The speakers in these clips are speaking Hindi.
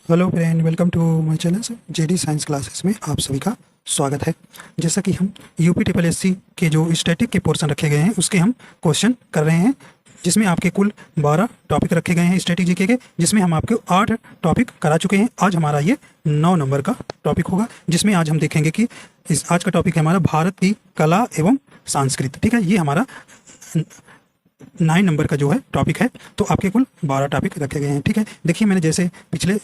Hello friend, welcome to my channel JD science classes में आप सभी का स्वागत है। जैसा कि हम यूपी ट्रिपल एससी के जो स्टैटिक के पोर्शन रखे गए हैं उसके हम क्वेश्चन कर रहे हैं, जिसमें आपके कुल 12 टॉपिक रखे गए हैं स्टैटिक जीके के, जिसमें हम आपको 8 टॉपिक करा चुके हैं। आज हमारा ये 9 नंबर का टॉपिक होगा, जिसमें आज हम देखेंगे कि आज का टॉपिक है हमारा भारत की कला एवं संस्कृति। ठीक है, ये हमारा 9 नंबर का जो है टॉपिक है। तो आपके कुल 12 टॉपिक रखे गए हैं। ठीक है, देखिए मैंने जैसे पिछले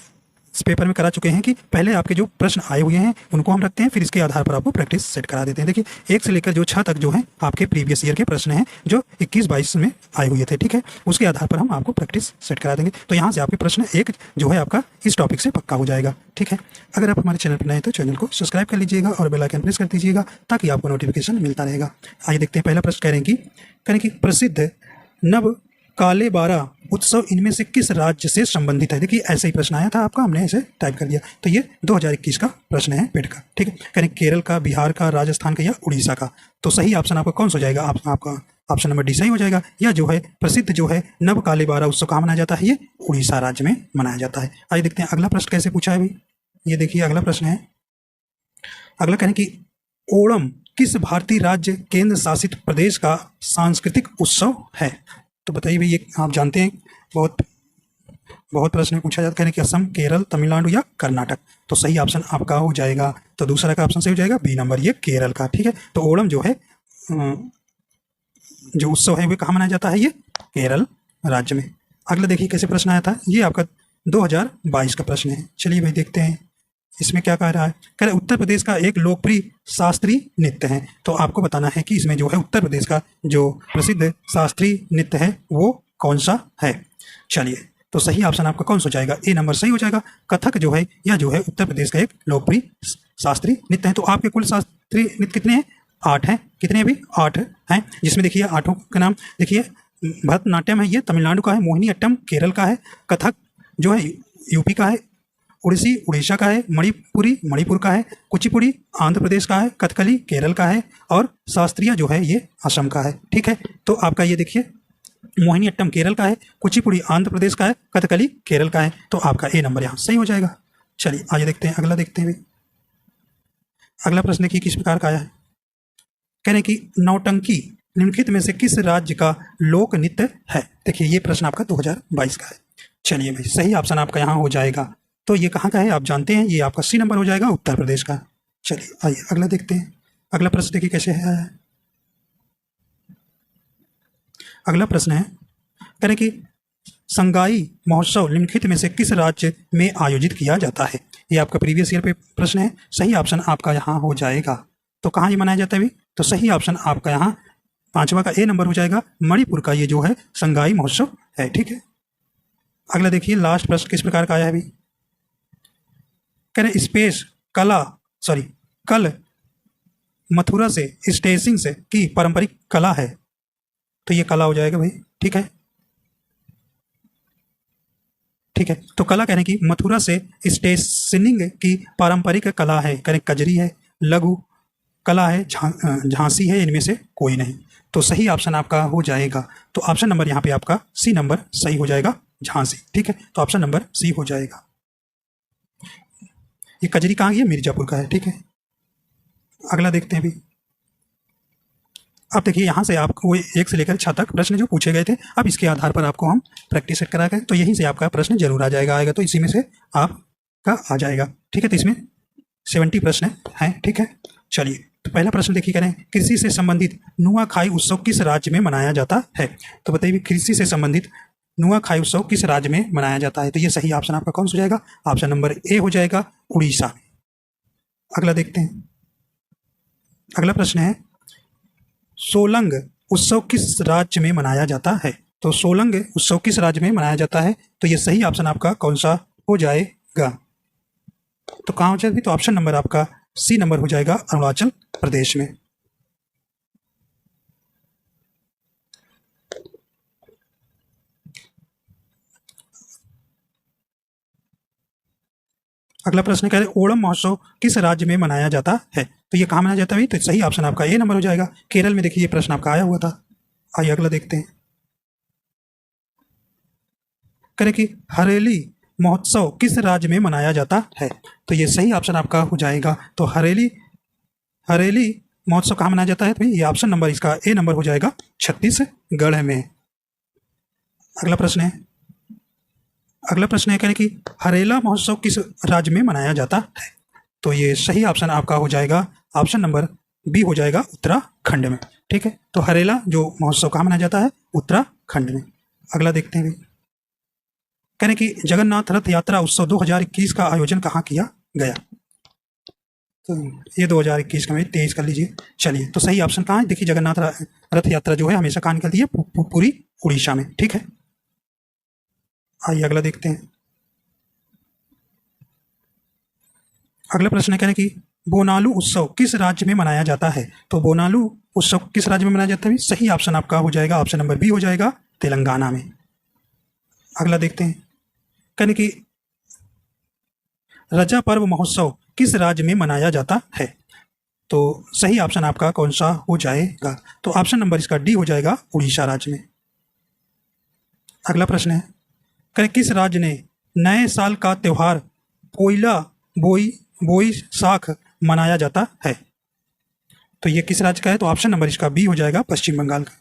इस पेपर में करा चुके हैं कि पहले आपके जो प्रश्न आए हुए हैं उनको हम रखते हैं, फिर इसके आधार पर आपको प्रैक्टिस सेट करा देते हैं। देखिए 1 से लेकर जो 6 तक जो है आपके प्रीवियस ईयर के प्रश्न हैं जो 21-22 में आए हुए थे। ठीक है, उसके आधार पर हम आपको प्रैक्टिस सेट करा देंगे। तो यहाँ से आपके प्रश्न 1 जो है आपका इस टॉपिक से पक्का हो जाएगा। ठीक है, अगर आप हमारे चैनल पर नए हैं तो चैनल को सब्सक्राइब कर लीजिएगा और बेल आइकन प्रेस कर दीजिएगा ताकि आपको नोटिफिकेशन मिलता रहेगा। आइए देखते हैं, पहला प्रश्न करें कि प्रसिद्ध नव कालेबारा उत्सव इनमें से किस राज्य से संबंधित है। देखिए ऐसे ही प्रश्न आया था आपका, हमने ऐसे टाइप कर दिया। तो ये 2021 का प्रश्न है पेट का। ठीक है, करें केरल का, बिहार का, राजस्थान का या उड़ीसा का। तो सही ऑप्शन आपका कौन सा हो जाएगा? आपका ऑप्शन नंबर डी सही हो जाएगा। या जो है प्रसिद्ध जो है नव कालेबारा उत्सव कहाँ मनाया जाता है? ये उड़ीसा राज्य में मनाया जाता है। आइए देखते हैं अगला प्रश्न कैसे पूछा है भाई। ये देखिए अगला प्रश्न है, अगला कहें कि ओणम किस भारतीय राज्य केंद्र शासित प्रदेश का सांस्कृतिक उत्सव है? तो बताइए भाई, ये आप जानते हैं बहुत प्रश्न में पूछा जाता है कि असम, केरल, तमिलनाडु या कर्नाटक। तो सही ऑप्शन आपका हो जाएगा, तो दूसरा का ऑप्शन सही हो जाएगा बी नंबर, ये केरल का। ठीक है, तो ओणम जो है जो उत्सव है वो कहाँ मनाया जाता है? ये केरल राज्य में। अगला देखिए कैसे प्रश्न आया था, ये आपका 2022 का प्रश्न है। चलिए भाई देखते हैं इसमें क्या कह रहा है। कह रहा है उत्तर प्रदेश का एक लोकप्रिय शास्त्रीय नृत्य है। तो आपको बताना है कि इसमें जो है उत्तर प्रदेश का जो प्रसिद्ध शास्त्रीय नृत्य है वो कौन सा है। चलिए, तो सही ऑप्शन आपका कौन सा हो जाएगा? ए नंबर सही हो जाएगा। कथक जो है या जो है उत्तर प्रदेश का एक लोकप्रिय शास्त्रीय नृत्य है। तो आपके कुल शास्त्रीय नृत्य कितने हैं? 8 हैं। कितने अभी? 8 हैं, जिसमें देखिए 8 का नाम देखिए, भरतनाट्यम है ये तमिलनाडु का है, मोहिनी अट्टम केरल का है, कथक जो है यूपी का है, उड़ीसी उड़ीसा का है, मणिपुरी मणिपुर का है, कुचिपुड़ी आंध्र प्रदेश का है, कथकली केरल का है और शास्त्रीय जो है ये असम का है। ठीक है, तो आपका ये देखिए मोहिनी अट्टम केरल का है, कुचिपुड़ी आंध्र प्रदेश का है, कथकली केरल का है। तो आपका ए नंबर यहाँ सही हो जाएगा। चलिए आगे देखते हैं, अगला देखते हैं भाई। अगला प्रश्न देखिए किस प्रकार का आया है। कह रहे हैं कि नौटंकी निम्नलिखित में से किस राज्य का लोक नृत्य है? देखिए ये प्रश्न आपका 2022 का है। चलिए भाई सही ऑप्शन आपका यहाँ हो जाएगा। तो ये कहाँ का है आप जानते हैं, ये आपका सी नंबर हो जाएगा, उत्तर प्रदेश का। चलिए आइए अगला देखते हैं। अगला प्रश्न देखिए कैसे है। अगला प्रश्न है, कह रहे कि संगाई महोत्सव निम्नलिखित में से किस राज्य में आयोजित किया जाता है? ये आपका प्रीवियस ईयर पे प्रश्न है। सही ऑप्शन आपका यहाँ हो जाएगा। तो कहाँ ये मनाया जाता है भी? तो सही ऑप्शन आपका यहाँ 5वां का ए नंबर हो जाएगा, मणिपुर का ये जो है संगाई महोत्सव है। ठीक है, अगला देखिए लास्ट प्रश्न किस प्रकार का आया है भी। कह रहे स्पेस कल मथुरा से स्टेसिंग से की पारंपरिक कला है। तो ये कला हो जाएगा भाई। ठीक है, ठीक है, तो कला कहने की मथुरा से स्टेशनिंग की पारंपरिक कला है। करें कजरी है, लघु कला है, झांसी है, इनमें से कोई नहीं। तो सही ऑप्शन आपका हो जाएगा। तो ऑप्शन नंबर यहाँ पे आपका सी नंबर सही हो जाएगा, झांसी। ठीक है, तो ऑप्शन नंबर सी हो जाएगा। ये कजरी कहाँ की है? मिर्जापुर का है। ठीक है, अगला देखते हैं अभी। अब देखिए यहाँ से आपको 1 से लेकर 6 तक प्रश्न जो पूछे गए थे, अब इसके आधार पर आपको हम प्रैक्टिस सेट करा गए। तो यहीं से आपका प्रश्न जरूर आएगा, तो इसी में से आपका आ जाएगा। ठीक है, तो इसमें 70 प्रश्न हैं। ठीक है, चलिए तो पहला प्रश्न देखिए, करें कृषि से संबंधित नुआखाई उत्सव किस राज्य में मनाया जाता है? तो बताइए कृषि से संबंधित नुआखाई उत्सव किस राज्य में मनाया जाता है? तो ये सही ऑप्शन आपका कौन सा हो जाएगा? ऑप्शन नंबर ए हो जाएगा, उड़ीसा। अगला देखते हैं। अगला प्रश्न है, सोलंग उत्सव किस राज्य में मनाया जाता है? तो सोलंग उत्सव किस राज्य में मनाया जाता है? तो ये सही ऑप्शन आपका कौन सा हो जाएगा? तो कहाँ हो जाएगा? तो ऑप्शन नंबर आपका सी नंबर हो जाएगा, अरुणाचल प्रदेश में। अगला प्रश्न कह रहे ओणम महोत्सव किस राज्य में मनाया जाता है? तो ये कहाँ मनाया जाता है? तो सही ऑप्शन आपका ए नंबर हो जाएगा, केरल में। देखिए ये प्रश्न आपका आया हुआ था। आइए अगला देखते हैं। करें कि हरेली महोत्सव किस राज्य में मनाया जाता है? तो ये सही ऑप्शन आपका हो जाएगा। तो हरेली हरेली महोत्सव कहाँ मनाया जाता है? तो ये ऑप्शन नंबर इसका ए नंबर हो जाएगा छत्तीसगढ़ में। अगला प्रश्न है कह रहे कि हरेला महोत्सव किस राज्य में मनाया जाता है? तो ये सही ऑप्शन आपका हो जाएगा ऑप्शन नंबर बी हो जाएगा उत्तराखंड में। ठीक है, तो हरेला जो महोत्सव कहाँ मनाया जाता है? उत्तराखंड में। अगला देखते हैं, कह रहे कि जगन्नाथ रथ यात्रा उत्सव 2021 का आयोजन कहाँ किया गया? तो ये 2021 का, 23 कर लीजिए। चलिए, तो सही ऑप्शन कहाँ है? देखिए, जगन्नाथ रथ यात्रा जो है हमेशा कहाँ निकलती है? पूरी उड़ीसा में। ठीक है, आइए अगला देखते हैं। अगला प्रश्न है, कह रहे कि बोनालू उत्सव किस राज्य में मनाया जाता है? तो बोनालू उत्सव किस राज्य में मनाया जाता है? सही ऑप्शन आपका हो जाएगा ऑप्शन नंबर बी हो जाएगा तेलंगाना में। अगला देखते हैं, कहने कि रजा पर्व महोत्सव किस राज्य में मनाया जाता है? तो सही ऑप्शन आपका कौन सा हो जाएगा? तो ऑप्शन नंबर इसका डी हो जाएगा उड़ीसा राज्य में। अगला प्रश्न है, करें किस राज्य ने नए साल का त्यौहार पोइला बोईसाख मनाया जाता है? तो ये किस राज्य का है? तो ऑप्शन नंबर इसका बी हो जाएगा पश्चिम बंगाल का।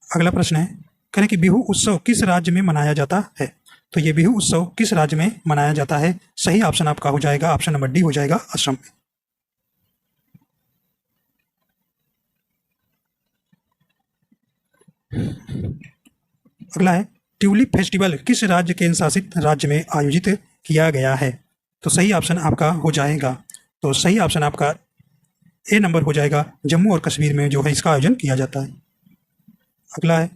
अगला प्रश्न है, करें कि बिहू उत्सव किस राज्य में मनाया जाता है? तो ये बिहू उत्सव किस राज्य में मनाया जाता है? सही ऑप्शन आपका हो जाएगा ऑप्शन नंबर डी हो जाएगा असम में। अगला है, ट्यूलिप फेस्टिवल किस राज्य केंद्र शासित राज्य में आयोजित किया गया है? तो सही ऑप्शन आपका हो जाएगा, तो सही ऑप्शन आपका ए नंबर हो जाएगा जम्मू और कश्मीर में जो है इसका आयोजन किया जाता है। अगला है,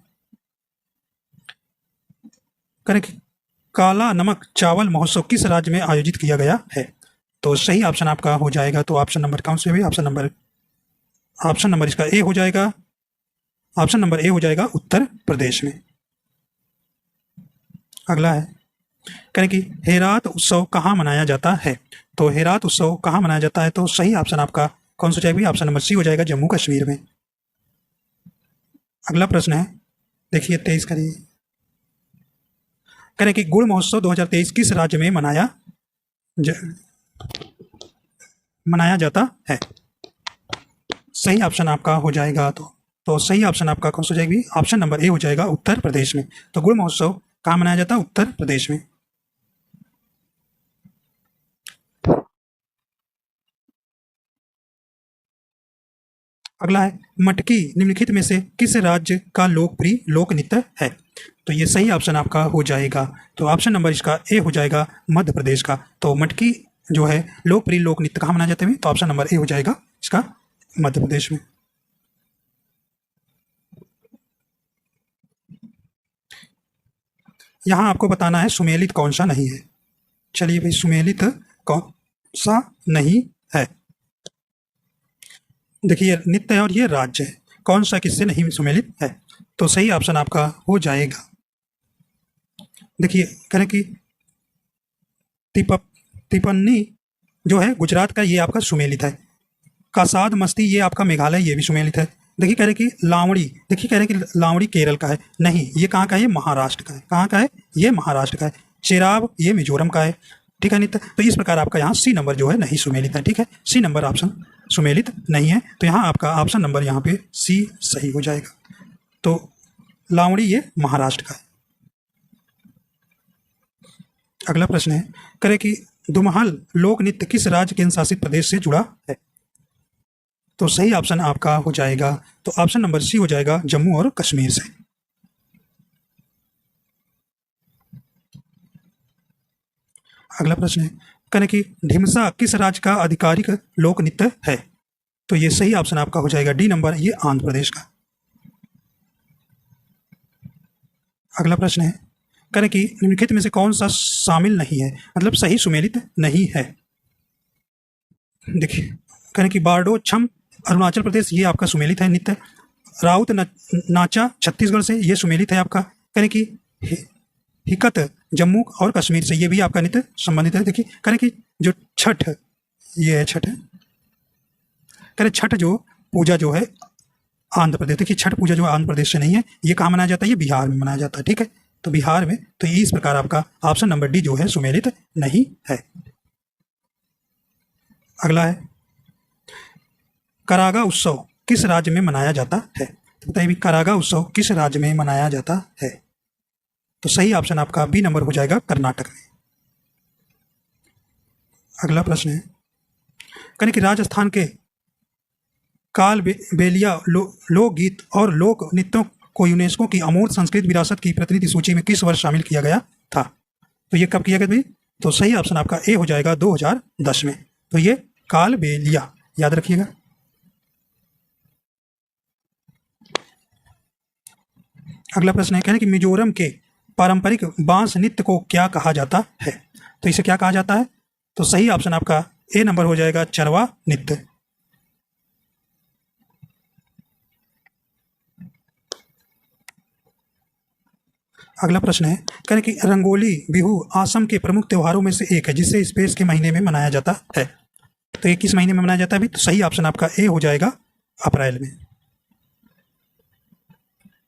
करें काला नमक चावल महोत्सव किस राज्य में आयोजित किया गया है? तो सही ऑप्शन आपका हो जाएगा, तो ऑप्शन नंबर कौन से भी? ऑप्शन नंबर इसका ए हो जाएगा, ऑप्शन नंबर ए हो जाएगा उत्तर प्रदेश में। अगला है, करें कि हेरात उत्सव कहाँ मनाया जाता है? तो हेरात उत्सव कहाँ मनाया जाता है? तो सही ऑप्शन आपका कौन सा जाएगा? ऑप्शन नंबर सी हो जाएगा जम्मू कश्मीर में। अगला प्रश्न है, देखिए 23 करिए, करें कि गुड़ महोत्सव 2023 किस राज्य में मनाया जाता है? सही ऑप्शन आपका हो जाएगा, तो सही ऑप्शन आपका कौन सा जाएगी? ऑप्शन नंबर ए हो जाएगा उत्तर प्रदेश में। तो गुड़ महोत्सव कहाँ मनाया जाता है? उत्तर प्रदेश में। अगला है, मटकी निम्नलिखित में से किस राज्य का लोकप्रिय लोक नृत्य है? तो ये सही ऑप्शन आपका हो जाएगा, तो ऑप्शन नंबर इसका ए हो जाएगा मध्य प्रदेश का। तो मटकी जो है लोकप्रिय लोक नृत्य कहाँ मनाया जाता है? तो ऑप्शन नंबर ए हो जाएगा इसका मध्य प्रदेश में। यहाँ आपको बताना है सुमेलित कौन सा नहीं है। चलिए भाई, सुमेलित कौन सा नहीं है? देखिए, नृत्य है और ये राज्य है, कौन सा किससे नहीं सुमेलित है? तो सही ऑप्शन आपका हो जाएगा, देखिए करें कि तिपन्नी जो है गुजरात का, ये आपका सुमेलित है। कासाद मस्ती ये आपका मेघालय, ये भी सुमेलित है। देखिए कह रहे कि लावड़ी, देखिए कह रहे कि लावड़ी केरल का है, नहीं ये कहाँ का है? ये महाराष्ट्र का है। कहाँ का है? ये महाराष्ट्र का है। चेराब ये मिजोरम का है। ठीक है नृत्य, तो इस प्रकार आपका यहाँ सी नंबर जो है नहीं सुमेलित है। ठीक है, सी नंबर ऑप्शन सुमेलित नहीं है, तो यहाँ आपका ऑप्शन नंबर यहाँ पे सी सही हो जाएगा। तो लावड़ी ये महाराष्ट्र का है। अगला प्रश्न है, करे कि दुमहल लोक नृत्य किस राज्य केंद्र शासित प्रदेश से जुड़ा है? तो सही ऑप्शन आपका हो जाएगा, तो ऑप्शन नंबर सी हो जाएगा जम्मू और कश्मीर से। अगला प्रश्न है, करें कि ढिमसा किस राज्य का आधिकारिक लोक नृत्य है? तो ये सही ऑप्शन आपका हो जाएगा डी नंबर, ये आंध्र प्रदेश का। अगला प्रश्न है, करें कि निम्नलिखित में से कौन सा शामिल नहीं है, मतलब सही सुमेलित नहीं है? देखिए करें कि बारडो छम अरुणाचल प्रदेश, ये आपका सुमेलित है नृत्य। राउत नाचा छत्तीसगढ़ से, ये सुमेलित है आपका। करें कि हिकत जम्मू और कश्मीर से, ये भी आपका नृत्य संबंधित है। देखिए करें कि जो छठ, ये है छठ, करें छठ जो पूजा जो है आंध्र प्रदेश, देखिए छठ पूजा जो आंध्र प्रदेश से नहीं है, ये कहाँ मनाया जाता है? ये बिहार में मनाया जाता है। ठीक है, तो बिहार में, तो इस प्रकार आपका ऑप्शन नंबर डी जो है सुमेलित नहीं है। अगला है करागा उत्सव किस राज्य में मनाया जाता है? तो बताइए भी करागा उत्सव किस राज्य में मनाया जाता है? तो सही ऑप्शन आपका बी नंबर हो जाएगा कर्नाटक में। अगला प्रश्न है कहने कि राजस्थान के काल बेलिया लोकगीत और लोक नृत्यों को यूनेस्को की अमूर्त संस्कृत विरासत की प्रतिनिधि सूची में किस वर्ष शामिल किया गया था? तो ये कब किया गया भाई? तो सही ऑप्शन आपका ए हो जाएगा 2010 में। तो ये काल बेलिया याद रखिएगा। अगला प्रश्न है कहने कि मिजोरम के पारंपरिक बांस नृत्य को क्या कहा जाता है? तो इसे क्या कहा जाता है? तो सही ऑप्शन आपका ए नंबर हो जाएगा चरवा नृत्य। अगला प्रश्न है कहने कि रंगोली बिहू असम के प्रमुख त्योहारों में से एक है जिसे स्पेस के महीने में मनाया जाता है। तो ये किस महीने में मनाया जाता है? तो सही ऑप्शन आपका ए हो जाएगा अप्रैल में।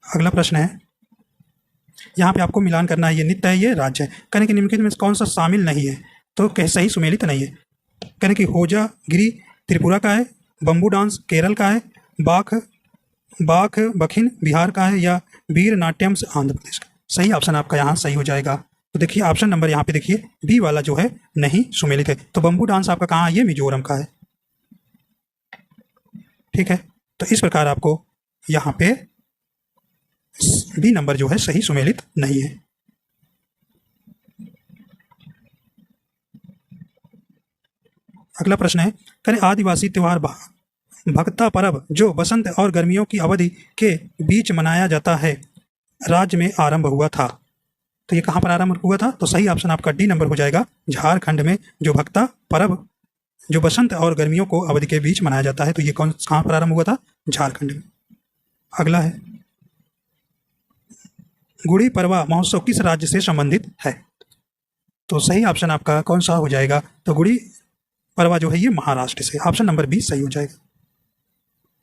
अगला प्रश्न है यहाँ पे आपको मिलान करना है, ये नृत्य है ये राज्य है। कहने कि निम्नलिखित में कौन सा शामिल नहीं है? तो कह सही सुमेलित नहीं है। कहने कि होजा गिरी त्रिपुरा का है, बम्बू डांस केरल का है, बाख बखिन बिहार का है, या वीर नाट्यम आंध्र प्रदेश का। सही ऑप्शन आपका यहाँ सही हो जाएगा। तो देखिए ऑप्शन नंबर यहाँ पे देखिए बी वाला जो है नहीं सुमेलित है। तो बम्बू डांस आपका कहाँ है? ये मिजोरम का है। ठीक है, तो इस प्रकार आपको यहाँ पे बी नंबर जो है सही सुमेलित नहीं है। अगला प्रश्न है करें आदिवासी त्योहार भक्ता पर्व जो बसंत और गर्मियों की अवधि के बीच मनाया जाता है राज्य में आरंभ हुआ था। तो ये कहाँ पर आरंभ हुआ था? तो सही ऑप्शन आपका डी नंबर हो जाएगा झारखंड में जो भक्ता पर्व जो बसंत और गर्मियों को अवधि के बीच मनाया जाता है। तो ये कहाँ पर आरंभ हुआ था? झारखंड में। अगला है गुड़ी पड़वा महोत्सव किस राज्य से संबंधित है? तो सही ऑप्शन आपका कौन सा हो जाएगा? तो गुड़ी पड़वा जो है ये महाराष्ट्र से। ऑप्शन नंबर बी सही हो जाएगा।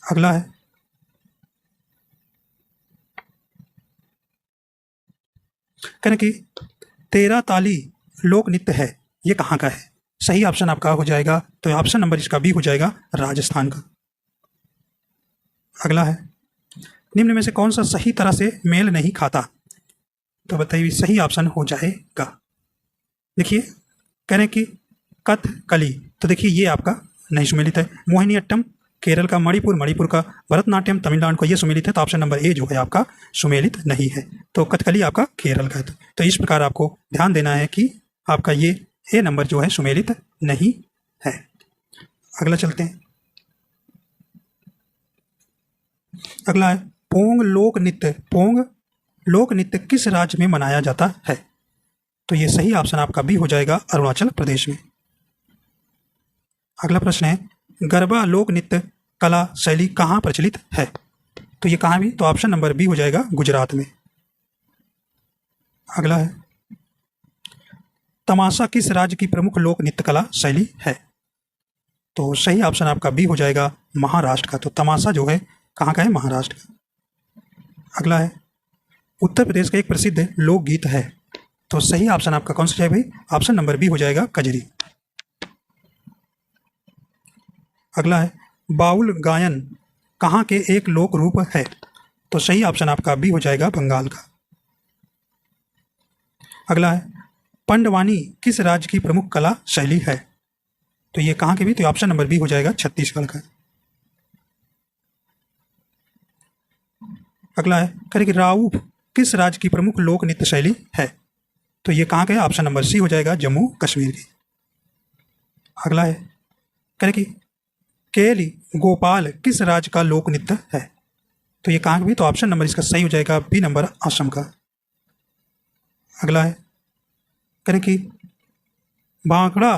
अगला है कहने कि तेरा ताली लोक नृत्य है ये कहाँ का है? सही ऑप्शन आपका हो जाएगा, तो ऑप्शन नंबर इसका बी हो जाएगा राजस्थान का। अगला है निम्न में से कौन सा सही तरह से मेल नहीं खाता? तो बताइए सही ऑप्शन हो जाएगा। देखिए कह रहे हैं कि कथकली, तो देखिए ये आपका नहीं सुमेलित है। मोहिनीअट्टम केरल का, मणिपुर का, भरतनाट्यम तमिलनाडु का, ये सुमेलित है। तो ऑप्शन नंबर ए जो है आपका सुमेलित नहीं है। तो कथकली आपका केरल का है। तो इस प्रकार आपको ध्यान देना है कि आपका ये ए नंबर जो है सुमेलित नहीं है। अगला चलते हैं। अगला है पोंग लोक नृत्य किस राज्य में मनाया जाता है? तो ये सही ऑप्शन आपका बी हो जाएगा अरुणाचल प्रदेश में। अगला प्रश्न है गरबा लोक नृत्य कला शैली कहाँ प्रचलित है? तो ये कहाँ भी? तो ऑप्शन नंबर बी हो जाएगा गुजरात में। अगला है तमाशा किस राज्य की प्रमुख लोक नृत्य कला शैली है? तो सही ऑप्शन आपका बी हो जाएगा महाराष्ट्र का। तो तमाशा जो है कहाँ का है? महाराष्ट्र का। अगला है उत्तर प्रदेश का एक प्रसिद्ध लोकगीत है। तो सही ऑप्शन आपका कौन सा है भाई? ऑप्शन नंबर बी हो जाएगा कजरी। अगला है बाउल गायन कहाँ के एक लोक रूप है? तो सही ऑप्शन आपका बी हो जाएगा बंगाल का। अगला है पंडवानी किस राज्य की प्रमुख कला शैली है? तो ये कहाँ के भी? तो ऑप्शन नंबर बी हो जाएगा छत्तीसगढ़ का। अगला है करें कि राउफ किस राज्य की प्रमुख लोक नृत्य शैली है? तो ये कहाँ का है? ऑप्शन नंबर सी हो जाएगा जम्मू कश्मीर की। अगला है करें कि केली गोपाल किस राज्य का लोक नृत्य है? तो ये कहाँ का भी? तो ऑप्शन नंबर इसका सही हो जाएगा बी नंबर असम का। अगला है करें कि भांगड़ा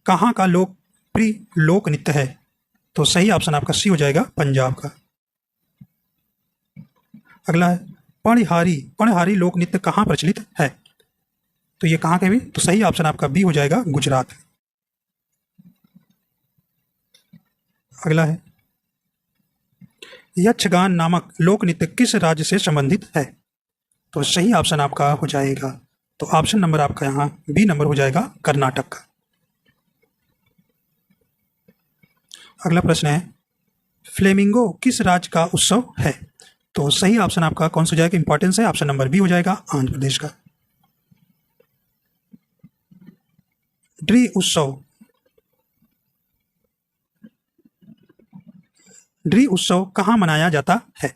कहाँ का लोकप्रिय लोक नृत्य है? तो सही ऑप्शन आपका सी हो जाएगा पंजाब का। अगला है पणहारी लोक नृत्य कहाँ प्रचलित है? तो ये कहाँ के भी? तो सही ऑप्शन आपका बी हो जाएगा गुजरात। अगला है यक्षगान नामक लोक नृत्य किस राज्य से संबंधित है? तो सही ऑप्शन आपका हो जाएगा, तो ऑप्शन नंबर आपका यहाँ बी नंबर हो जाएगा, कर्नाटक का। अगला प्रश्न है, फ्लेमिंगो किस राज्य का उत्सव है? तो सही ऑप्शन आपका कौन सा हो जाएगा, इंपॉर्टेंस है, ऑप्शन नंबर बी हो जाएगा, आंध्र प्रदेश का। ड्री उत्सव, ड्री उत्सव कहाँ मनाया जाता है?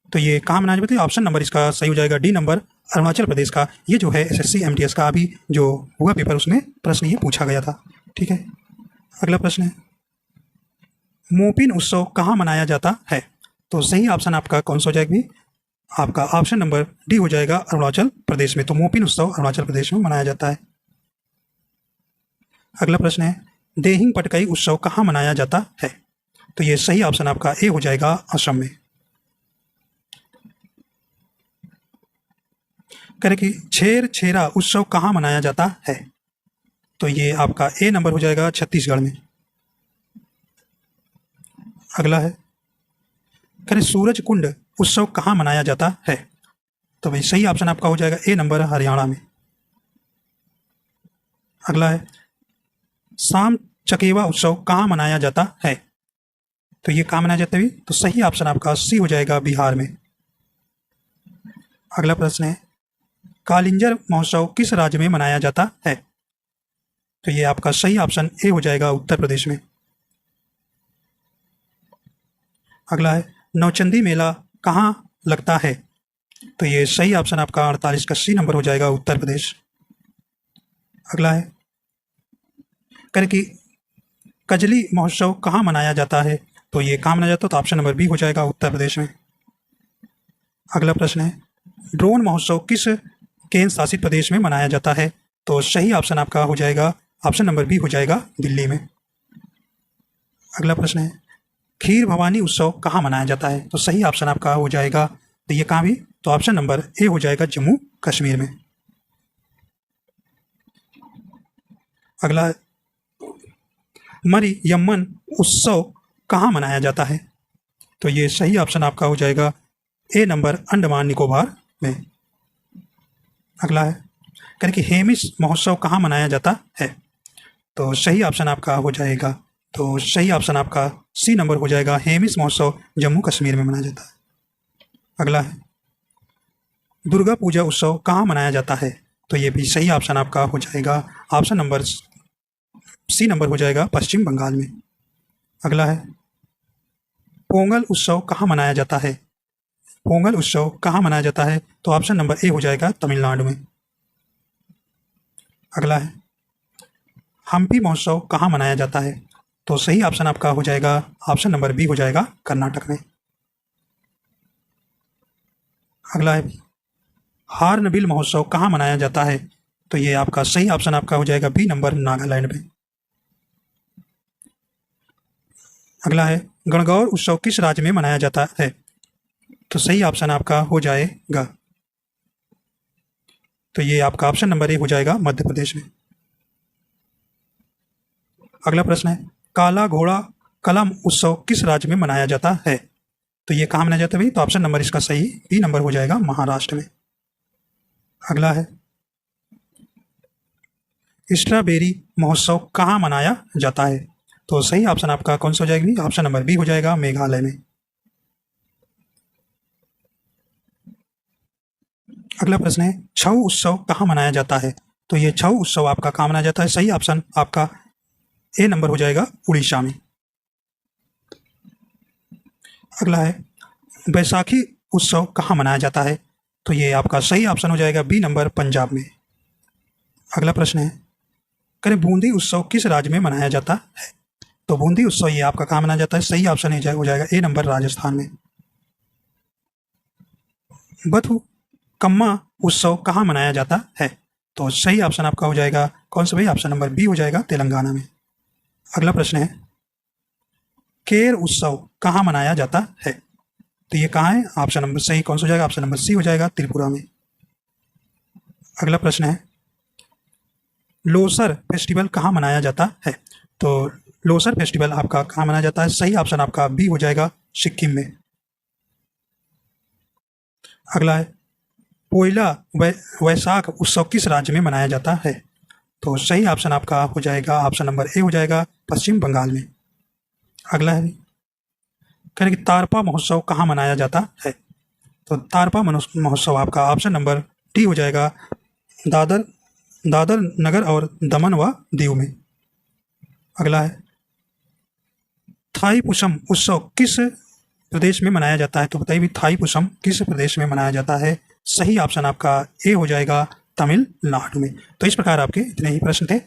तो ये कहाँ मनाया जाता है, ऑप्शन नंबर इसका सही हो जाएगा डी नंबर, अरुणाचल प्रदेश का। ये जो है एसएससी एमटीएस का अभी जो हुआ पेपर उसमें प्रश्न ये पूछा गया था। ठीक है, अगला प्रश्न है, मोपिन उत्सव कहाँ मनाया जाता है? तो सही ऑप्शन आपका कौन सा हो जाएगा भी, आपका ऑप्शन नंबर डी हो जाएगा, अरुणाचल प्रदेश में। तो मोपिन उत्सव अरुणाचल प्रदेश में मनाया जाता है। अगला प्रश्न है, देहिंग पटकाई उत्सव कहाँ मनाया जाता है? तो ये सही ऑप्शन आपका ए हो जाएगा, असम में। करें कि छेर छेरा उत्सव कहाँ मनाया जाता है? तो ये आपका ए नंबर हो जाएगा, छत्तीसगढ़ में। अगला है, करें सूरज कुंड उत्सव कहाँ मनाया जाता है? तो भाई सही ऑप्शन आपका हो जाएगा ए नंबर, हरियाणा में। अगला है, शाम चकेवा उत्सव कहाँ मनाया जाता है? तो ये कहाँ मनाया जाता है? तो सही ऑप्शन आपका सी हो जाएगा, बिहार में। अगला प्रश्न है, कालिंजर महोत्सव किस राज्य में मनाया जाता है? तो ये आपका सही ऑप्शन ए हो जाएगा, उत्तर प्रदेश में। अगला है, नौचंदी मेला कहाँ लगता है? तो ये सही ऑप्शन आपका 48 का सी नंबर हो जाएगा, उत्तर प्रदेश। अगला है, करें कि कजली महोत्सव कहाँ मनाया जाता है? तो ये कहाँ मनाया जाता है? तो ऑप्शन नंबर बी हो जाएगा, उत्तर प्रदेश में। अगला प्रश्न है, ड्रोन महोत्सव किस केंद्र शासित प्रदेश में मनाया जाता है? तो सही ऑप्शन आपका हो जाएगा, ऑप्शन नंबर बी हो जाएगा, दिल्ली में। अगला प्रश्न है, खीर भवानी उत्सव कहाँ मनाया जाता है? तो सही ऑप्शन आपका हो जाएगा, तो ये कहाँ भी, तो ऑप्शन नंबर ए हो जाएगा, जम्मू कश्मीर में। अगला है, मरियम्मन उत्सव कहाँ मनाया जाता है? तो ये सही ऑप्शन आपका हो जाएगा, ए नंबर, अंडमान निकोबार में। अगला है, करें कि हेमिस महोत्सव कहाँ मनाया जाता है? तो सही ऑप्शन आपका हो जाएगा, तो सही ऑप्शन आपका सी नंबर हो जाएगा, हेमिस महोत्सव जम्मू कश्मीर में मनाया जाता है। अगला है, दुर्गा पूजा उत्सव कहाँ मनाया जाता है? तो ये भी सही ऑप्शन आपका हो जाएगा, ऑप्शन नंबर सी नंबर हो जाएगा, पश्चिम बंगाल में। अगला है, पोंगल उत्सव कहाँ मनाया जाता है? पोंगल उत्सव कहाँ मनाया जाता है? तो ऑप्शन नंबर ए हो जाएगा, तमिलनाडु में। अगला है, हम्पी महोत्सव कहाँ मनाया जाता है? तो सही ऑप्शन आपका हो जाएगा, ऑप्शन नंबर बी हो जाएगा, कर्नाटक में। अगला है, हार्नबिल महोत्सव कहाँ मनाया जाता है? तो ये आपका सही ऑप्शन आपका हो जाएगा, बी नंबर, नागालैंड में। अगला है, गणगौर उत्सव किस राज्य में मनाया जाता है? तो सही ऑप्शन आपका हो जाएगा, तो ये आपका ऑप्शन नंबर ए हो जाएगा, मध्य प्रदेश में। अगला प्रश्न है, काला घोड़ा कलम उत्सव किस राज्य में मनाया जाता है? तो ये कहाँ मनाया जाता है भाई? तो ऑप्शन नंबर इसका सही बी नंबर हो जाएगा, महाराष्ट्र में। अगला है, स्ट्रॉबेरी महोत्सव कहाँ मनाया जाता है? तो सही ऑप्शन आपका कौन सा हो जाएगा? ऑप्शन नंबर बी हो जाएगा, मेघालय में। अगला प्रश्न है, छऊ उत्सव कहाँ मनाया जाता है? तो ये छऊ उत्सव आपका कहाँ मनाया जाता है? सही ऑप्शन आपका ए नंबर हो जाएगा, उड़ीसा में। अगला है, बैसाखी उत्सव कहाँ मनाया जाता है? तो ये आपका सही ऑप्शन हो जाएगा, बी नंबर, पंजाब में। अगला प्रश्न है, करें बूंदी उत्सव किस राज्य में मनाया जाता है? तो बूंदी उत्सव ये आपका कहाँ मनाया जाता है? सही ऑप्शन हो जाएगा, ए नंबर, राजस्थान में। बथुकम्मा उत्सव कहाँ मनाया जाता है? तो सही ऑप्शन आपका हो जाएगा कौन सा भाई? ऑप्शन नंबर बी हो जाएगा, तेलंगाना में। अगला प्रश्न है, केर उत्सव कहाँ मनाया जाता है? तो ये कहाँ है? ऑप्शन नंबर सही कौन सा हो जाएगा? ऑप्शन नंबर सी हो जाएगा, त्रिपुरा में। अगला प्रश्न है, लोसर फेस्टिवल कहाँ मनाया जाता है? तो लोसर फेस्टिवल आपका कहाँ मनाया जाता है? सही ऑप्शन आपका बी हो जाएगा, सिक्किम में। अगला है, पोइला वैशाख उत्सव किस राज्य में मनाया जाता है? तो सही ऑप्शन आपका हो जाएगा ऑप्शन नंबर ए हो जाएगा पश्चिम बंगाल में। अगला है कह रहे कि तारपा महोत्सव कहाँ मनाया जाता है? तो तारपा महोत्सव आपका ऑप्शन नंबर डी हो जाएगा दादर दादर नगर और दमन व दीव में। अगला है थाईपुसम उत्सव किस प्रदेश में मनाया जाता है? तो बताइए भी थाईपुसम किस प्रदेश में मनाया जाता है? सही ऑप्शन आपका ए हो जाएगा तमिलनाडु में। तो इस प्रकार आपके इतने ही प्रश्न थे,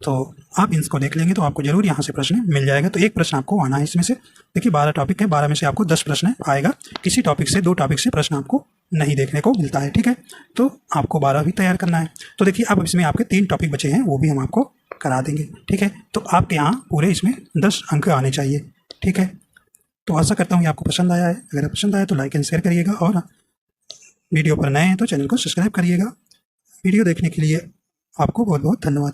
तो आप इनको देख लेंगे तो आपको जरूर यहाँ से प्रश्न मिल जाएगा। तो एक प्रश्न आपको आना है इसमें से। देखिए 12 टॉपिक है, 12 में से आपको 10 प्रश्न आएगा। किसी टॉपिक से 2 टॉपिक से प्रश्न आपको नहीं देखने को मिलता है, ठीक है। तो आपको 12 भी तैयार करना है। तो देखिए अब इसमें आपके 3 टॉपिक बचे हैं, वो भी हम आपको करा देंगे, ठीक है। तो आपके यहाँ पूरे इसमें 10 अंक आने चाहिए, ठीक है। तो आशा करता हूँ ये आपको पसंद आया है। अगर पसंद आया तो लाइक एंड शेयर करिएगा, और वीडियो पर नए हैं तो चैनल को सब्सक्राइब करिएगा। वीडियो देखने के लिए आपको बहुत बहुत धन्यवाद।